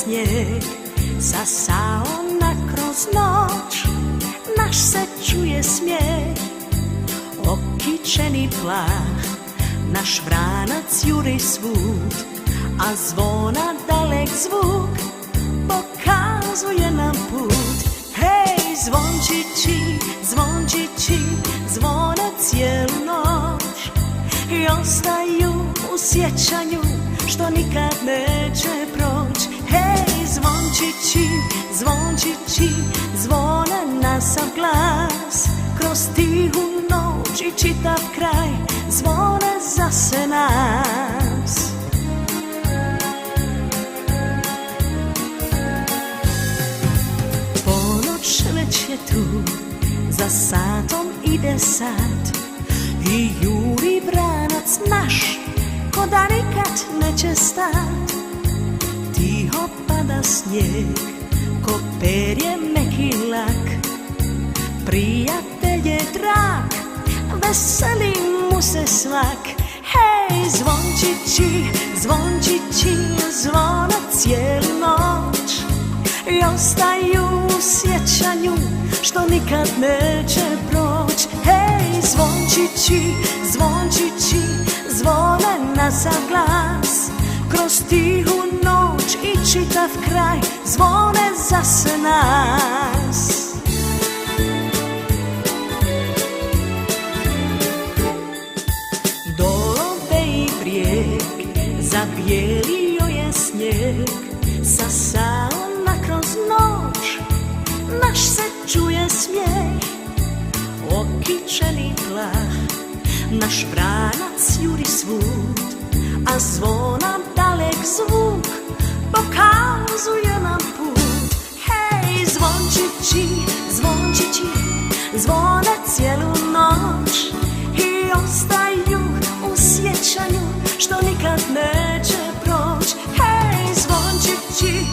snijeg, sasao nakroz noć, naš se čuje smijeh. Okičeni plah, naš vranac juri svud, a zvona dalek zvuk pokazuje nam put. Hej, zvončići, zvončići, zvone cijelu noć i ostaju u sjećanju što nikad neće proć. Hej, zvončići, zvončići, zvone na sav glas, kroz tihu noć i čitav kraj zvone za sve nas. Ponoć već je tu, za satom ide sat i juri vranac naš, ko da nikad neće stat. Tiho pada snijeg, ko perje meki lak, prijatelj je drag, veseli mu se svak. Hej, zvončići, zvončići, zvone cijelu noć i ostaju u sjećanju što nikad neće proć. Hej, zvončići, zvončići, zvone na sav glas, kroz tihu noć i čitav kraj zvone za sve nas. Zabijelio je snijeg, sasao nakroz noć, naš se čuje smijeh. Okičeni plah, naš vranac juri svud, a zvona dalek zvuk pokazuje nam put. Hej, zvončići, zvončići, zvone cijelu noć i ostaju u sjećanju što nikad neće proć. Hej, zvončići,